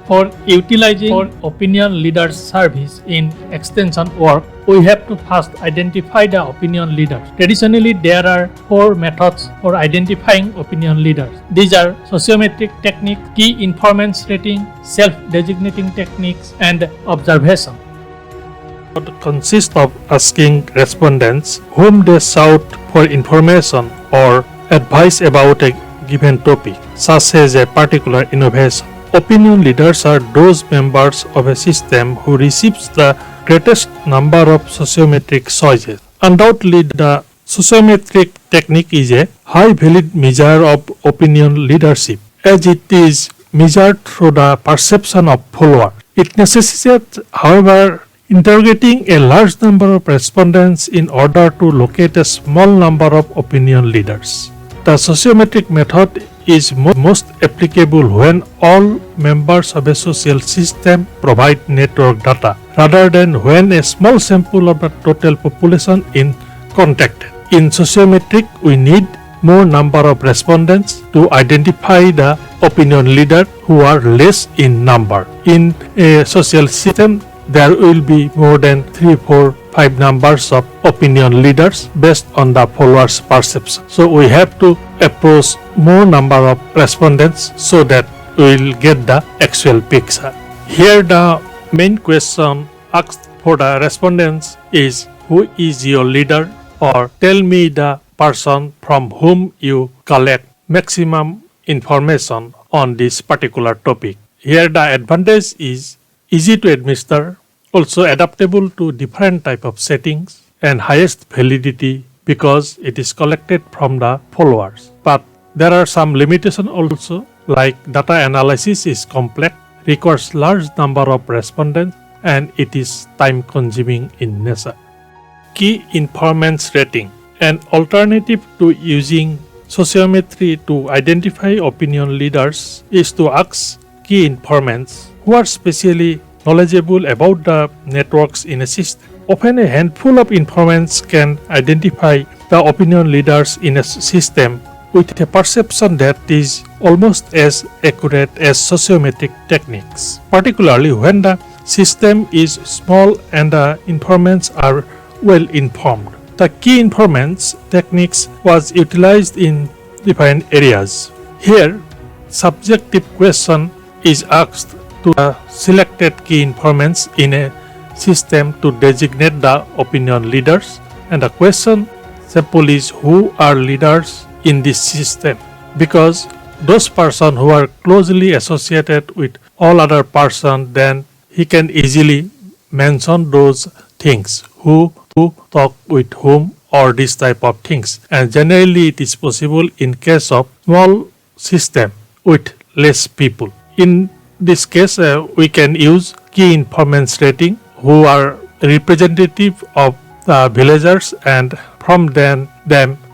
For utilizing opinion leaders service in extension work, we have to first identify the opinion leaders. Traditionally, there are 4 methods for identifying opinion leaders. These are sociometric technique, key informants rating, self-designating techniques, and observation. It consists of asking respondents whom they sought for information or advice about a given topic, such as a particular innovation. Opinion leaders are those members of a system who receives the greatest number of sociometric choices. Undoubtedly, the sociometric technique is a high-valid measure of opinion leadership, as it is measured through the perception of followers. It necessitates, however, interrogating a large number of respondents in order to locate a small number of opinion leaders. The sociometric method is most applicable when all members of a social system provide network data, rather than when a small sample of the total population is contacted. In sociometric, we need more number of respondents to identify the opinion leader who are less in number. In a social system, there will be more than 3, 4, 5 numbers of opinion leaders based on the followers' perception. So we have to approach more number of respondents so that we will get the actual picture. Here the main question asked for the respondents is, who is your leader, or tell me the person from whom you collect maximum information on this particular topic. Here the advantage is easy to administer, also adaptable to different type of settings, and highest validity because it is collected from the followers. But there are some limitations also, like data analysis is complex, requires large number of respondents, and it is time consuming in nature. Key informants rating. An alternative to using sociometry to identify opinion leaders is to ask key informants who are specially knowledgeable about the networks in a system. Often a handful of informants can identify the opinion leaders in a system with a perception that is almost as accurate as sociometric techniques, particularly when the system is small and the informants are well informed. The key informants techniques was utilized in different areas. Here, subjective question is asked to the selected key informants in a system to designate the opinion leaders, and the question simple is, who are leaders in this system, because those persons who are closely associated with all other persons, then he can easily mention those things, who talk with whom, or this type of things. And generally it is possible in case of small system with less people. In this case, we can use key informants rating, who are representative of the villagers, and from them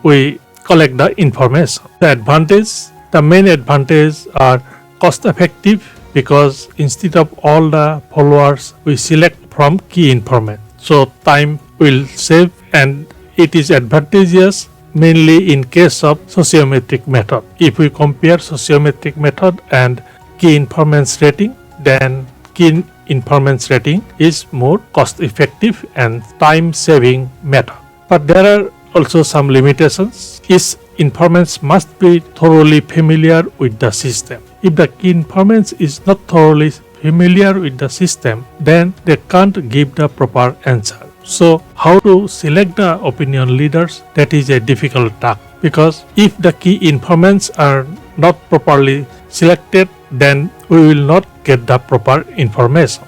we collect the information. The main advantage are cost effective, because instead of all the followers we select from key informant, so time will save, and it is advantageous mainly in case of sociometric method. If we compare sociometric method and key informants rating, then key informants rating is more cost effective and time saving method. But there are also some limitations. Each informants must be thoroughly familiar with the system. If the key informants is not thoroughly familiar with the system, then they can't give the proper answer. So how to select the opinion leaders, that is a difficult task, because if the key informants are not properly selected, then we will not get the proper information.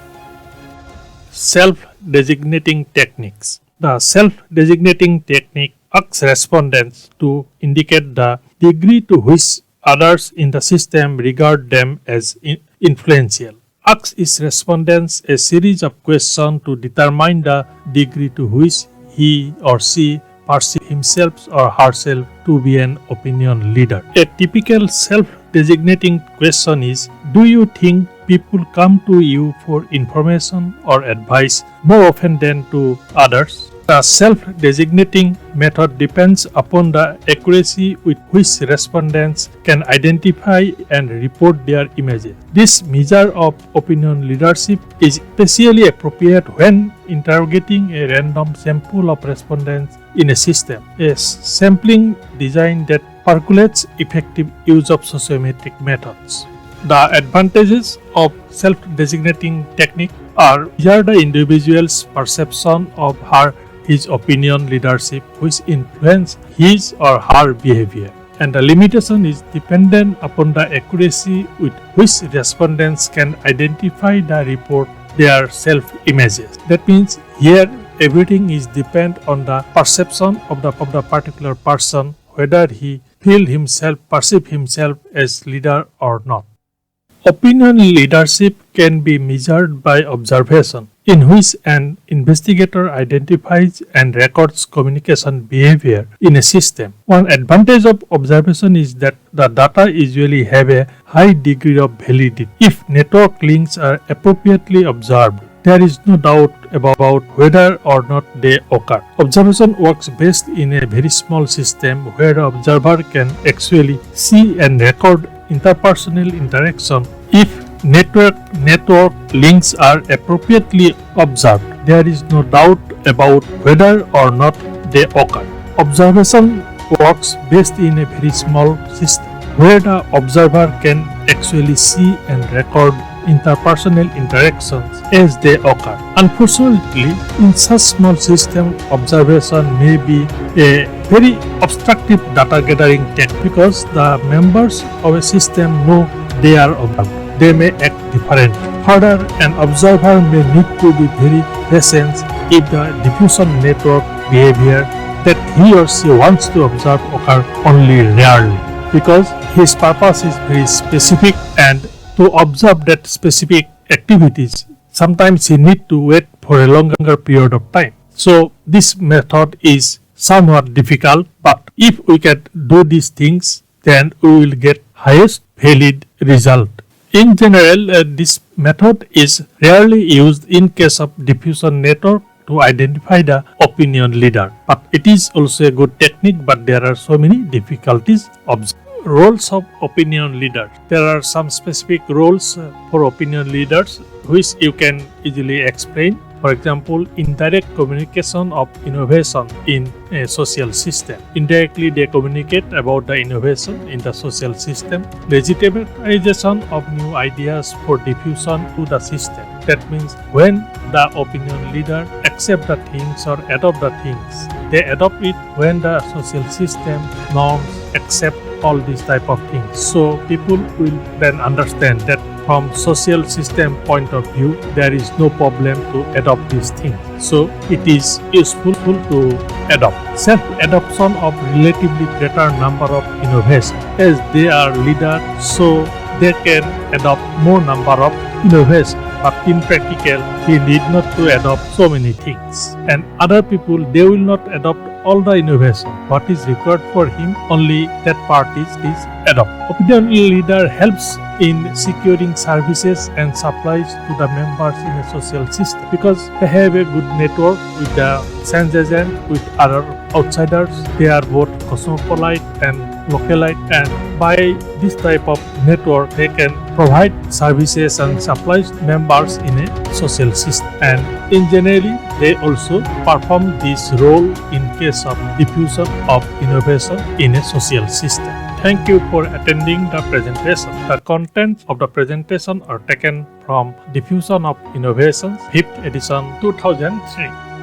Self-designating techniques. The self-designating technique asks respondents to indicate the degree to which others in the system regard them as influential. Asks its respondents a series of questions to determine the degree to which he or she perceives himself or herself to be an opinion leader. A typical self-designating question is, do you think people come to you for information or advice more often than to others? The self-designating method depends upon the accuracy with which respondents can identify and report their images. This measure of opinion leadership is especially appropriate when interrogating a random sample of respondents in a system. A sampling design that percolates effective use of sociometric methods. The advantages of self-designating technique are here the individual's perception of his opinion leadership which influence his or her behavior, and the limitation is dependent upon the accuracy with which respondents can identify the report their self-images. That means here everything is depend on the perception of the particular person, whether he perceive himself as leader or not. Opinion leadership can be measured by observation, in which an investigator identifies and records communication behavior in a system. One advantage of observation is that the data usually have a high degree of validity. If network links are appropriately observed, there is no doubt about whether or not they occur. Observation works best in a very small system where the observer can actually see and record interpersonal interaction. If network links are appropriately observed, there is no doubt about whether or not they occur. Observation works best in a very small system where the observer can actually see and record interpersonal interactions as they occur. Unfortunately, in such small system, observation may be a very obstructive data gathering technique because the members of a system know they are observed. They may act differently. Further, an observer may need to be very patient if the diffusion network behavior that he or she wants to observe occur only rarely, because his purpose is very specific, and to observe that specific activities, sometimes he need to wait for a longer period of time. So this method is somewhat difficult, but if we can do these things, then we will get highest valid result. In general, this method is rarely used in case of diffusion network to identify the opinion leader, but it is also a good technique, but there are so many difficulties. Roles of opinion leaders. There are some specific roles for opinion leaders which you can easily explain. For example, indirect communication of innovation in a social system. Indirectly, they communicate about the innovation in the social system. Legitimatization of new ideas for diffusion to the system. That means when the opinion leader accept the things or adopt the things, they adopt it when the social system norms accept all these type of things. So people will then understand that from social system point of view, there is no problem to adopt these things. So it is useful to adopt. Self-adoption of relatively greater number of innovation. As they are leaders, so they can adopt more number of innovation. But in practical, he need not to adopt so many things. And other people, they will not adopt all the innovation. What is required for him, only that part is adopt. Opinion leader helps in securing services and supplies to the members in a social system because they have a good network with the sense agent, with other outsiders. They are both cosmopolite and localite, and by this type of network they can provide services and supplies to members in a social system, and in generally they also perform this role in case of diffusion of innovation in a social system. Thank you for attending the presentation. The contents of the presentation are taken from Diffusion of Innovations, 5th edition, 2003.